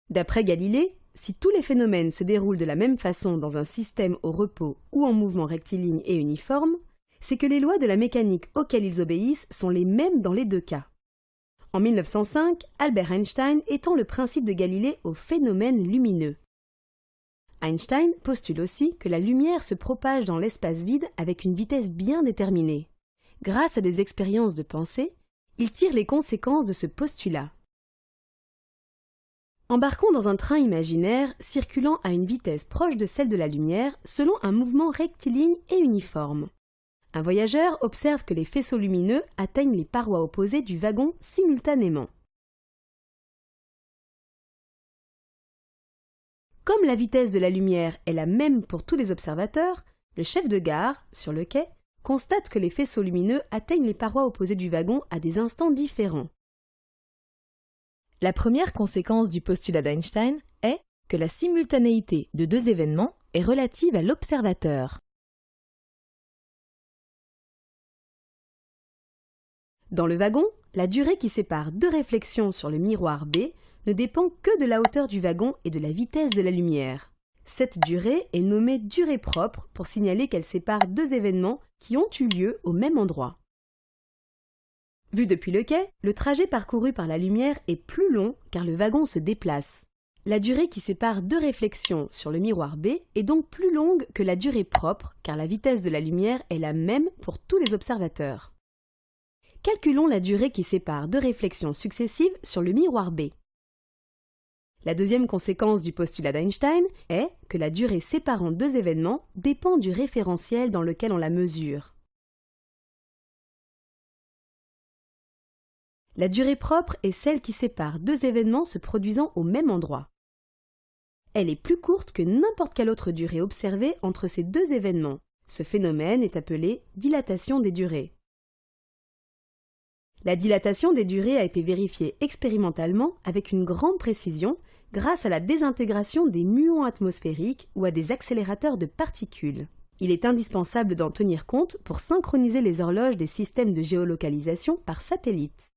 D'après Galilée, si tous les phénomènes se déroulent de la même façon dans un système au repos ou en mouvement rectiligne et uniforme, c'est que les lois de la mécanique auxquelles ils obéissent sont les mêmes dans les deux cas. En 1905, Albert Einstein étend le principe de Galilée aux phénomènes lumineux. Einstein postule aussi que la lumière se propage dans l'espace vide avec une vitesse bien déterminée. Grâce à des expériences de pensée, il tire les conséquences de ce postulat. Embarquons dans un train imaginaire circulant à une vitesse proche de celle de la lumière selon un mouvement rectiligne et uniforme. Un voyageur observe que les faisceaux lumineux atteignent les parois opposées du wagon simultanément. Comme la vitesse de la lumière est la même pour tous les observateurs, le chef de gare, sur le quai, constate que les faisceaux lumineux atteignent les parois opposées du wagon à des instants différents. La première conséquence du postulat d'Einstein est que la simultanéité de deux événements est relative à l'observateur. Dans le wagon, la durée qui sépare deux réflexions sur le miroir B ne dépend que de la hauteur du wagon et de la vitesse de la lumière. Cette durée est nommée durée propre pour signaler qu'elle sépare deux événements qui ont eu lieu au même endroit. Vu depuis le quai, le trajet parcouru par la lumière est plus long car le wagon se déplace. La durée qui sépare deux réflexions sur le miroir B est donc plus longue que la durée propre car la vitesse de la lumière est la même pour tous les observateurs. Calculons la durée qui sépare deux réflexions successives sur le miroir B. La deuxième conséquence du postulat d'Einstein est que la durée séparant deux événements dépend du référentiel dans lequel on la mesure. La durée propre est celle qui sépare deux événements se produisant au même endroit. Elle est plus courte que n'importe quelle autre durée observée entre ces deux événements. Ce phénomène est appelé dilatation des durées. La dilatation des durées a été vérifiée expérimentalement avec une grande précision grâce à la désintégration des muons atmosphériques ou à des accélérateurs de particules. Il est indispensable d'en tenir compte pour synchroniser les horloges des systèmes de géolocalisation par satellite.